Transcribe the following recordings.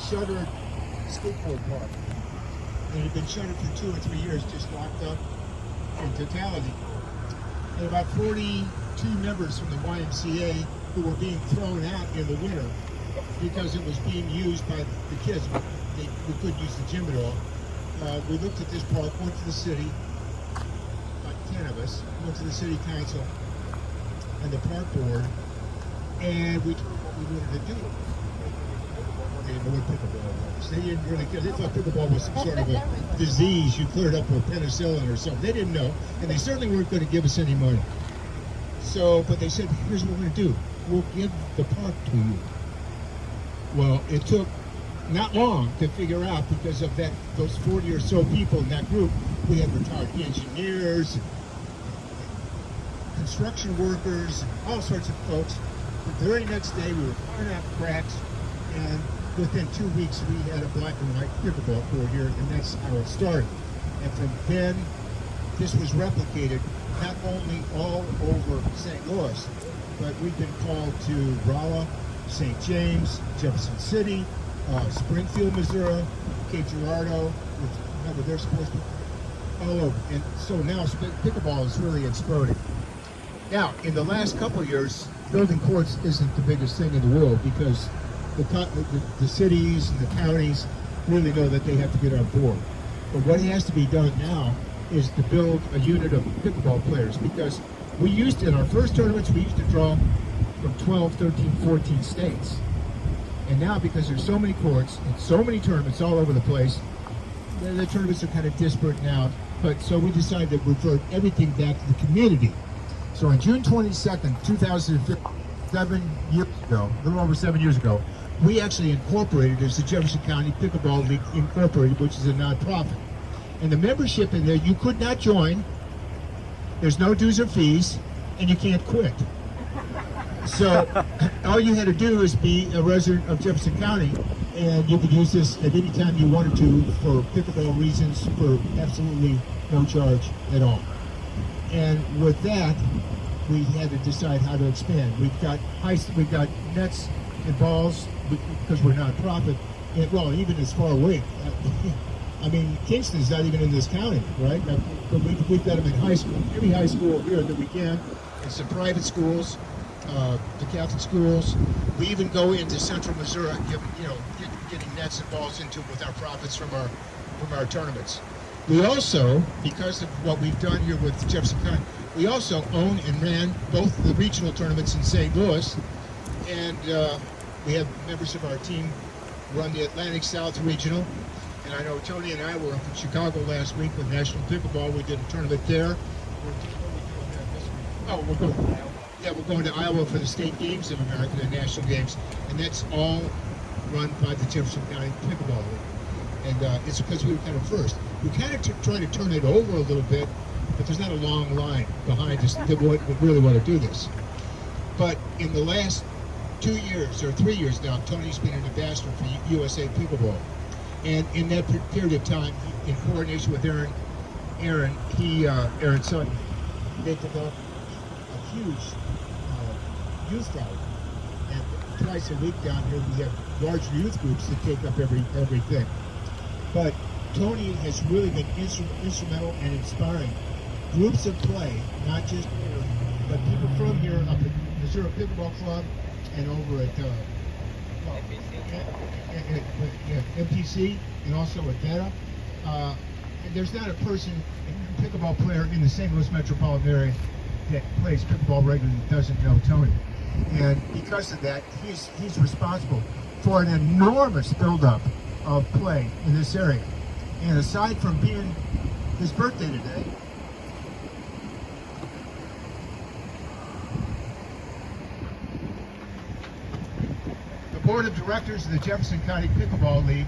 shuttered skateboard park. And it had been shuttered for 2 or 3 years, just locked up in totality. And about 42 members from the YMCA who were being thrown out in the winter because it was being used by the kids. We couldn't use the gym at all. We looked at this park, went to the city, about 10 of us, went to the city council and the park board, and we told them what we wanted to do. They didn't know what pickleball was. They didn't really care. They thought pickleball was some sort of a disease you cleared up with penicillin or something. They didn't know, and they certainly weren't going to give us any money. So, but they said, here's what we're going to do. We'll give the park to you. Well, it took not long to figure out, because of that, those 40 or so people in that group. We had retired engineers, construction workers, all sorts of folks. The very next day, we were firing out cracks, and within 2 weeks, we had a black and white pickleball court here, and that's how it started. And from then, this was replicated not only all over St. Louis, but we've been called to Rolla, St. James, Jefferson City, Springfield, Missouri, Cape Girardeau, remember they're supposed to be all over. And so now pickleball is really exploding. Now, in the last couple of years, building courts isn't the biggest thing in the world, because the cities and the counties really know that they have to get on board. But what has to be done now is to build a unit of pickleball players, because we used to, in our first tournaments, we used to draw from 12, 13, 14 states. And now, because there's so many courts and so many tournaments all over the place, the tournaments are kind of disparate now. But so we decided to revert everything back to the community. So on June 22nd, 2015, 7 years ago, a little over 7 years ago, we actually incorporated as the Jefferson County Pickleball League Incorporated, which is a nonprofit. And the membership in there, you could not join. There's no dues or fees, and you can't quit. So all you had to do is be a resident of Jefferson County, and you could use this at any time you wanted to for pickleball reasons for absolutely no charge at all. And with that, we had to decide how to expand. We've got nets and balls because we're nonprofit. And, well, even as far away. I mean, Kingston's not even in this county, right? But we've got them in high school. Every high school here that we can, and some private schools, the Catholic schools. We even go into central Missouri, getting nets and balls into with our profits from our tournaments. We also, because of what we've done here with Jefferson County, we also own and ran both the regional tournaments in St. Louis, and we have members of our team run the Atlantic South Regional. And I know Tony and I were up in Chicago last week with National Pickleball. We did a tournament there. We're going to Iowa for the State Games of America, the national games, and that's all run by the Jefferson County Pickleball League. And it's because we were kind of first. We kind of trying to turn it over a little bit, but there's not a long line behind us that would really want to do this. But in the last 2 years or 3 years now, Tony's been an ambassador for USA Pickleball. And in that period of time, in coordination with Aaron Sutton, they developed a huge youth drive. And twice a week down here, we have large youth groups that take up everything. But Tony has really been instrumental and inspiring groups of play, not just here, but people from here up at Missouri Pickleball Club and over at MPC and also at Beta. And there's not a person, a pickleball player in the St. Louis metropolitan area that plays pickleball regularly that doesn't know Tony. And because of that, he's responsible for an enormous buildup of play in this area. And aside from being his birthday today, the Board of Directors of the Jefferson County Pickleball League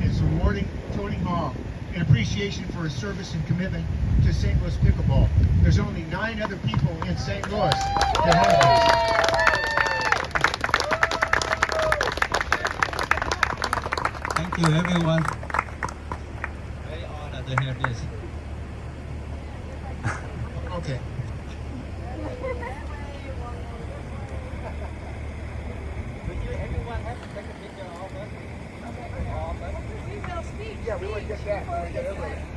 is awarding Tony Hall in appreciation for his service and commitment to St. Louis pickleball. There's only 9 other people in St. Louis that have this. Thank you, everyone. Very honored to have this. Okay. Would you everyone have to take a picture of us? we want to get that. We want to get everybody.